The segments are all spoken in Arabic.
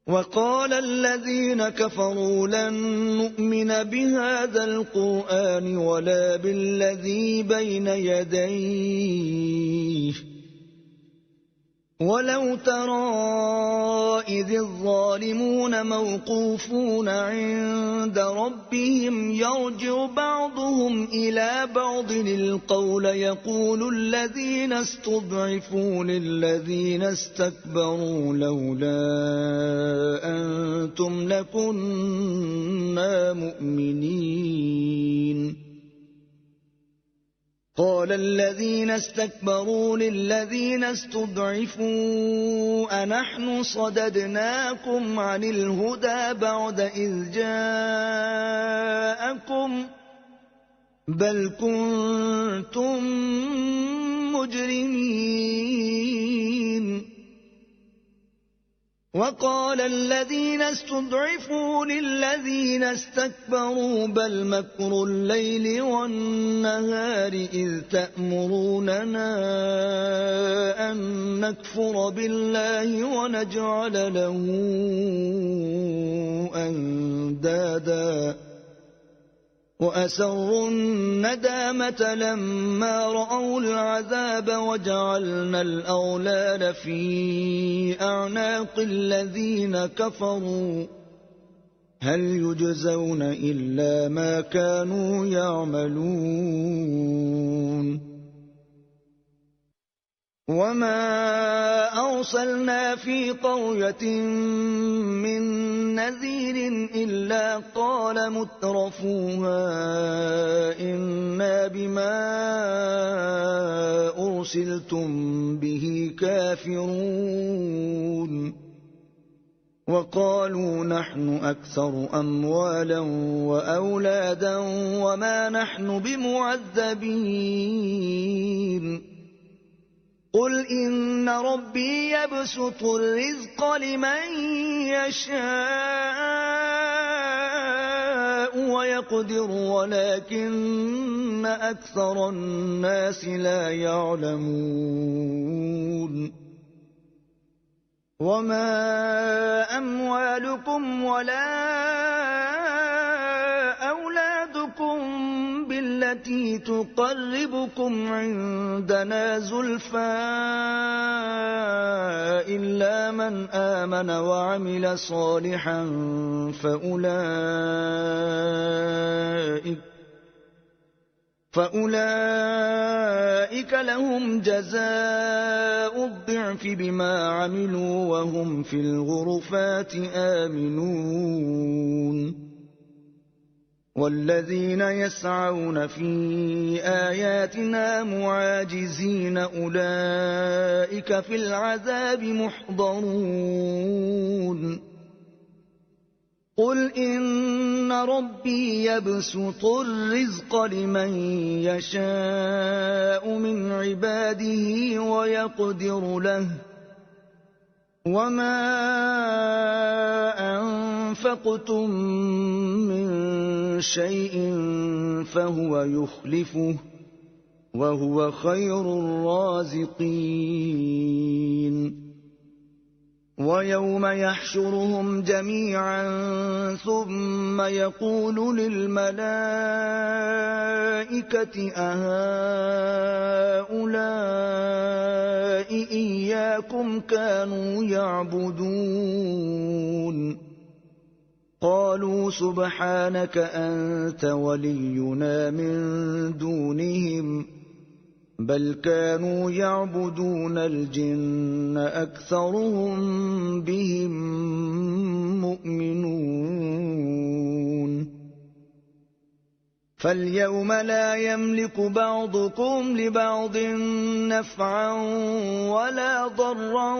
وقال الذين كفروا لن نؤمن بهذا القرآن ولا بالذي بين يديه ولو ترى إذ الظالمون موقوفون عند ربهم يرجع بعضهم إلى بعض القول يقول الذين استضعفوا للذين استكبروا لولا أنتم لكنا مؤمنين قال الذين استكبروا للذين استضعفوا أنحن صددناكم عن الهدى بعد إذ جاءكم بل كنتم مجرمين وقال الذين استضعفوا للذين استكبروا بل مكر الليل والنهار إذ تأمروننا أن نكفر بالله ونجعل له أندادا وأسروا الندامة لما رأوا العذاب وجعلنا الأغلال في أعناق الذين كفروا هل يجزون إلا ما كانوا يعملون وما أرسلنا في قرية من نذير إلا قال مترفوها إنا بما أرسلتم به كافرون وقالوا نحن أكثر أموالا وأولادا وما نحن بمعذبين قل إن ربي يبسط الرزق لمن يشاء ويقدر ولكن أكثر الناس لا يعلمون وما أموالكم ولا أولادكم بالتي تقربكم عندنا زلفى إلا من آمن وعمل صالحا فأولئك لهم جزاء الضعف بما عملوا وهم في الغرفات آمنون والذين يسعون في آياتنا معاجزين أولئك في العذاب محضرون قل إن ربي يبسط الرزق لمن يشاء من عباده ويقدر له وما أنفقتم من شيء فهو يخلفه وهو خير الرازقين ويوم يحشرهم جميعا ثم يقول للملائكة أهؤلاء إياكم كانوا يعبدون قالوا سبحانك أنت ولينا من دونهم بل كانوا يعبدون الجن أكثرهم بهم مؤمنون فاليوم لا يملك بعضكم لبعض نفعا ولا ضرا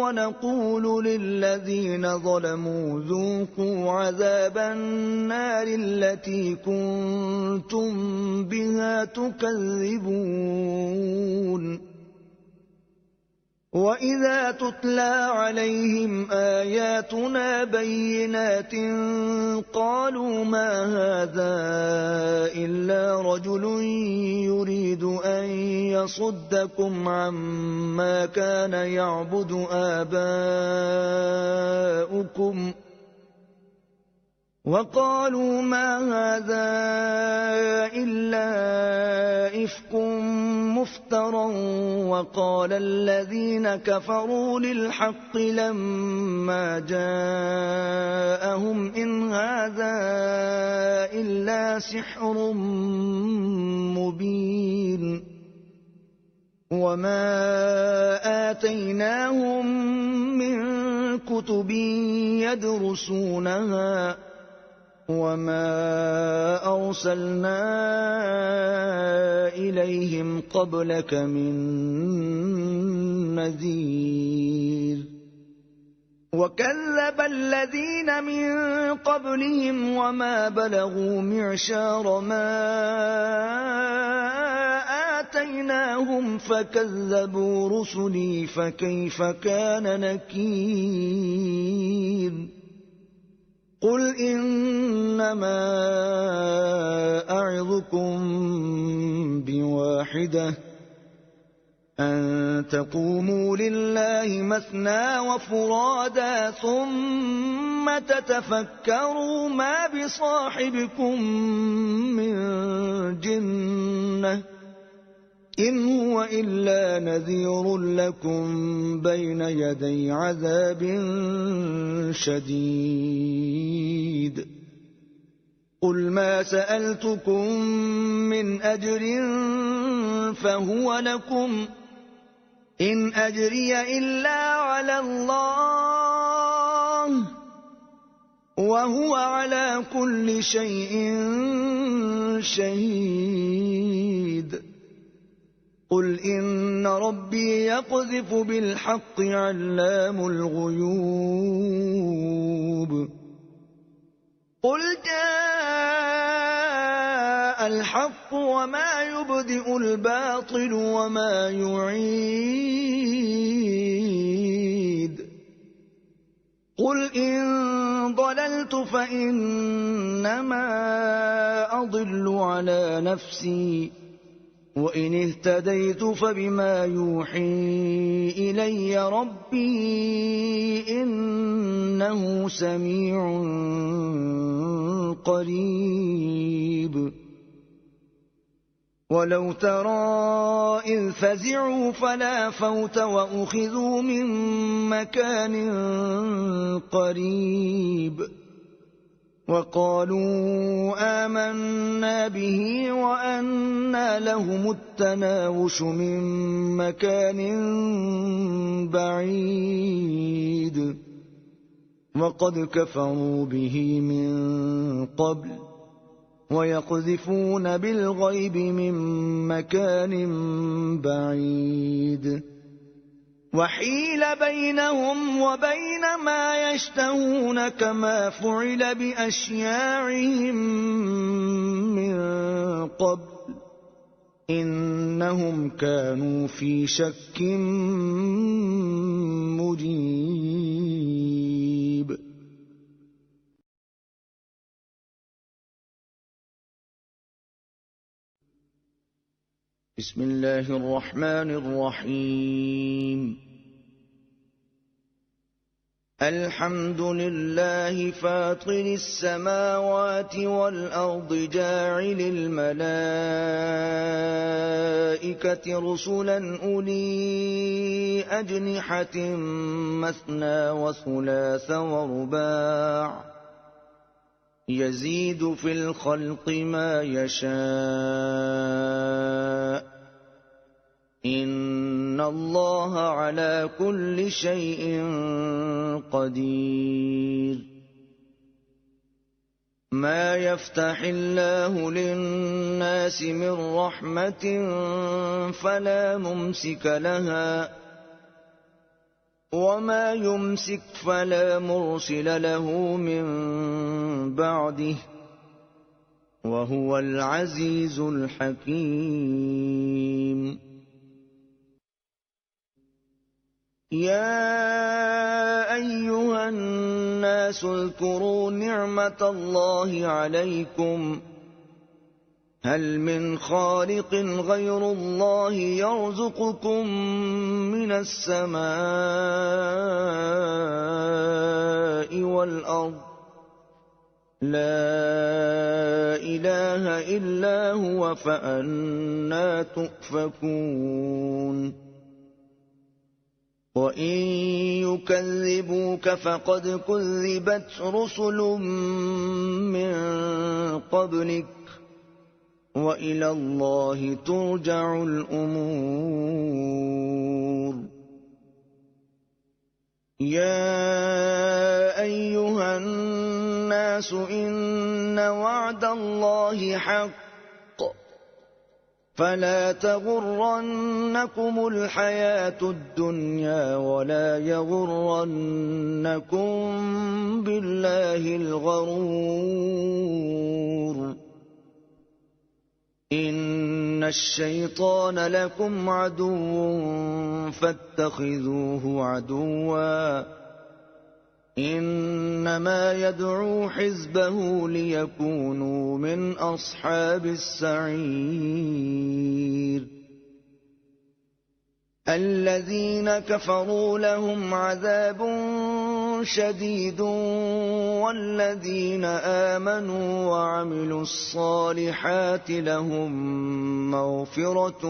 ونقول للذين ظلموا ذوقوا عذاب النار التي كنتم بها تكذبون وَإِذَا تُتْلَىٰ عَلَيْهِمْ آيَاتُنَا بَيِّنَاتٍ قَالُوا مَا هَٰذَا إِلَّا رَجُلٌ يُرِيدُ أَن يَصُدَّكُمْ عَمَّا كَانَ يَعْبُدُ آبَاؤُكُمْ ۖ وَقَالُوا مَا هَٰذَا إِلَّا إِفْكٌ مُّفْتَرًى وَقَالَ الَّذِينَ كَفَرُوا لِلْحَقِّ لَمَّا جَاءَهُمْ إِنْ هَٰذَا إِلَّا سِحْرٌ مُّبِينٌ وَمَا آتَيْنَاهُم مِّن كُتُبٍ يَدْرُسُونَهَا وَمَا أَرْسَلْنَا إِلَيْهِمْ قَبْلَكَ مِن نَّذِيرٍ وَكَذَّبَ الَّذِينَ مِن قَبْلِهِمْ وَمَا بَلَغُوا مِعْشَارَ مَا آتَيْنَاهُمْ فَكَذَّبُوا رُسُلِي فَكَيْفَ كَانَ نَكِيرِ قُلْ إِنَّمَا أَعِظُكُم بِوَاحِدَةٍ أَن تَقُومُوا لِلَّهِ مَثْنَىٰ وَفُرَادَىٰ ثُمَّ تَتَفَكَّرُوا مَا بِصَاحِبِكُم مِّن جِنَّةٍ إِنْ هُوَ إِلَّا نَذِيرٌ لَّكُم بَيْنَ يَدَيْ عَذَابٍ شَدِيدٍ قُلْ مَا سَأَلْتُكُم مِّنْ أَجْرٍ فَهُوَ لَكُمْ ۖ إِنْ أَجْرِيَ إِلَّا عَلَى اللَّهِ ۖ وَهُوَ عَلَىٰ كُلِّ شَيْءٍ شَهِيدٌ قُلْ إِنَّ رَبِّي يَقْذِفُ بِالْحَقِّ عَلَّامُ الْغُيُوبِ قُلْ جَاءَ الْحَقُّ وَمَا يُبْدِئُ الْبَاطِلُ وَمَا يُعِيدُ قُلْ إِن ضَلَلْتُ فَإِنَّمَا أَضِلُّ عَلَىٰ نَفْسِي وَإِنِ اهْتَدَيْتُ فَبِمَا يُوحِي إِلَيَّ رَبِّي إِنَّهُ سَمِيعٌ قَرِيبٌ وَلَوْ تَرَىٰ إِذْ فَزِعُوا فَلَا فَوْتَ وَأُخِذُوا مِن مَّكَانٍ قَرِيبٍ وَقَالُوا آمَنَّا بِهِ وَأَنَّىٰ لَهُمُ التَّنَاوُشُ مِن مَّكَانٍ بَعِيدٍ وَقَدْ كَفَرُوا بِهِ مِن قَبْلُ وَيَقْذِفُونَ بِالْغَيْبِ مِن مَّكَانٍ بَعِيدٍ وَحِيلَ بَيْنَهُمْ وَبَيْنَ مَا يَشْتَهُونَ كَمَا فُعِلَ بِأَشْيَاعِهِم مِّن قَبْلُ إِنَّهُمْ كَانُوا فِي شَكٍّ مُّرِيبٍ بسم الله الرحمن الرحيم الحمد لله فاطر السماوات والأرض جاعل الملائكة رسلا أولي أجنحة مثنى وثلاث ورباع يزيد في الخلق ما يشاء إن الله على كل شيء قدير ما يفتح الله للناس من رحمة فلا ممسك لها وما يمسك فلا مرسل له من بعده وهو العزيز الحكيم يَا أَيُّهَا النَّاسُ اذْكُرُوا نِعْمَةَ اللَّهِ عَلَيْكُمْ هَلْ مِنْ خَالِقٍ غَيْرُ اللَّهِ يَرْزُقُكُم مِّنَ السَّمَاءِ وَالْأَرْضِ لَا إِلَٰهَ إِلَّا هُوَ فَأَنَّىٰ تُؤْفَكُونَ وَإِن يُكَذِّبُوكَ فَقَدْ كُذِّبَتْ رُسُلٌ مِّن قَبْلِكَ وَإِلَى اللَّهِ تُرْجَعُ الْأُمُورُ يَا أَيُّهَا النَّاسُ إِنَّ وَعْدَ اللَّهِ حَقٌّ فَلَا تَغُرَّنَّكُمُ الْحَيَاةُ الدُّنْيَا وَلَا يَغُرَّنَّكُم بِاللَّهِ الْغَرُورُ إِنَّ الشَّيْطَانَ لَكُمْ عَدُوٌّ فَاتَّخِذُوهُ عَدُوًّا ۚ إِنَّمَا يَدْعُو حِزْبَهُ لِيَكُونُوا مِنْ أَصْحَابِ السَّعِيرِ الَّذِينَ كَفَرُوا لَهُمْ عَذَابٌ شَدِيدٌ وَالَّذِينَ آمَنُوا وَعَمِلُوا الصَّالِحَاتِ لَهُم مَّغْفِرَةٌ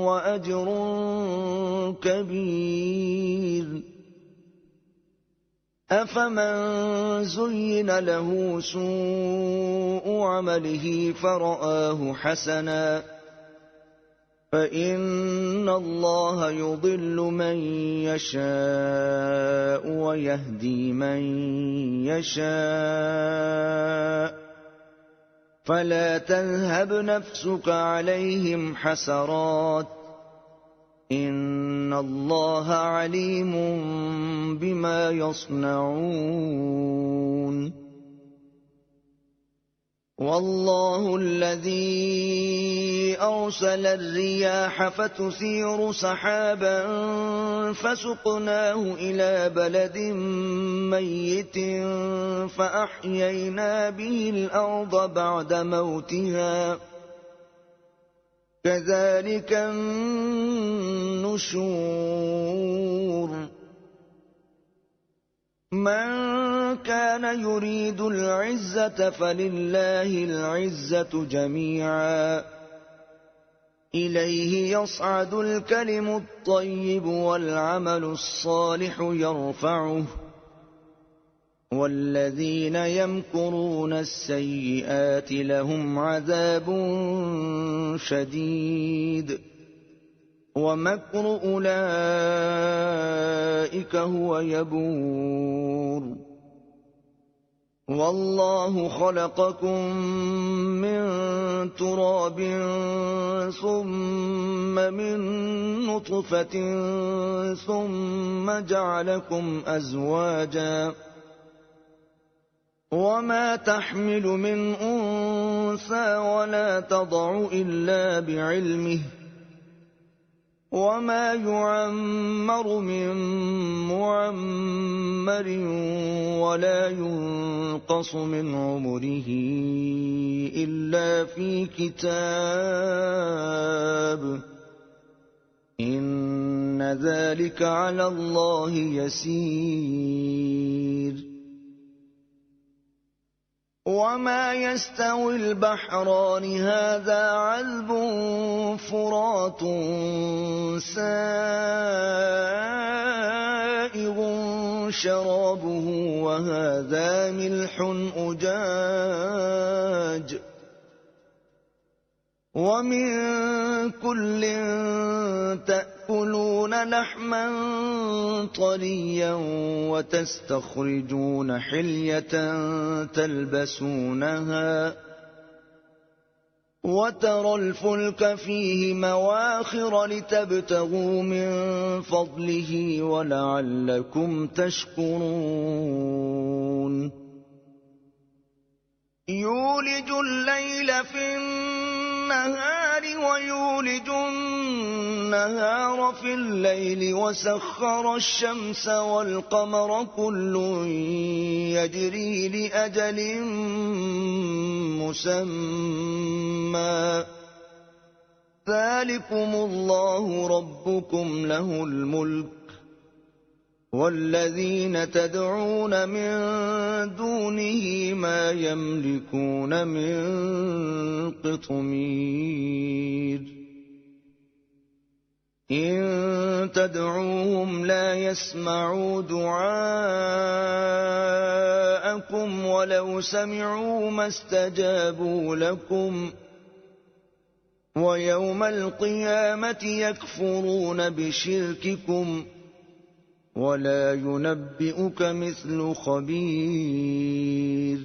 وَأَجْرٌ كَبِيرٌ أَفَمَن زُيِّنَ لَهُ سُوءُ عَمَلِهِ فَرَآهُ حَسَنًا فَإِنَّ اللَّهَ يُضِلُّ مَن يَشَاءُ وَيَهْدِي مَن يَشَاءُ فَلَا تَذْهَبْ نَفْسُكَ عَلَيْهِمْ حَسَرَاتٍ إِنَّ اللَّهَ عَلِيمٌ بِمَا يَصْنَعُونَ وَاللَّهُ الَّذِي أَرْسَلَ الرِّيَاحَ فَتُثِيرُ سَحَابًا فَسُقْنَاهُ إِلَىٰ بَلَدٍ مَّيِّتٍ فَأَحْيَيْنَا بِهِ الْأَرْضَ بَعْدَ مَوْتِهَا كَذَٰلِكَ النُّشُورُ مَن كَانَ يُرِيدُ الْعِزَّةَ فَلِلَّهِ الْعِزَّةُ جَمِيعًا ۚ إِلَيْهِ يَصْعَدُ الْكَلِمُ الطَّيِّبُ وَالْعَمَلُ الصَّالِحُ يَرْفَعُهُ ۚ وَالَّذِينَ يَمْكُرُونَ السَّيِّئَاتِ لَهُمْ عَذَابٌ شَدِيدٌ وَمَكْرُ أُولَٰئِكَ هُوَ يَبُورُ وَاللَّهُ خَلَقَكُم مِّن تُرَابٍ ثُمَّ مِن نُّطْفَةٍ ثُمَّ جَعَلَكُمْ أَزْوَاجًا ۚ وَمَا تَحْمِلُ مِنْ أُنثَىٰ وَلَا تَضَعُ إِلَّا بِعِلْمِهِ ۚ وَمَا يُعَمَّرُ مِن مُّعَمَّرٍ وَلَا يُنقَصُ مِنْ عُمُرِهِ إِلَّا فِي كِتَابٍ ۚ إِنَّ ذَٰلِكَ عَلَى اللَّهِ يَسِيرٌ وَمَا يَسْتَوِي الْبَحْرَانِ هَٰذَا عَذْبٌ فُرَاتٌ سَائِغٌ شَرَابُهُ وَهَٰذَا مِلْحٌ أُجَاجٌ ۖ وَمِن كُلٍّ تَأْكُلُونَ لَحْمًا طَرِيًّا وَتَسْتَخْرِجُونَ حِلْيَةً تَلْبَسُونَهَا ۖ وَتَرَى الْفُلْكَ فِيهِ مَوَاخِرَ لِتَبْتَغُوا مِن فَضْلِهِ وَلَعَلَّكُمْ تَشْكُرُونَ يُولِجُ اللَّيْلَ فِي النَّهَارِ وَيُولِجُ النهار في الليل وسخر الشمس والقمر كل يجري لأجل مسمى ذلكم الله ربكم له الملك والذين تدعون من دونه ما يملكون من قطمير إن تدعوهم لا يسمعوا دعاءكم ولو سمعوا ما استجابوا لكم ويوم القيامة يكفرون بشرككم ولا ينبئك مثل خبير.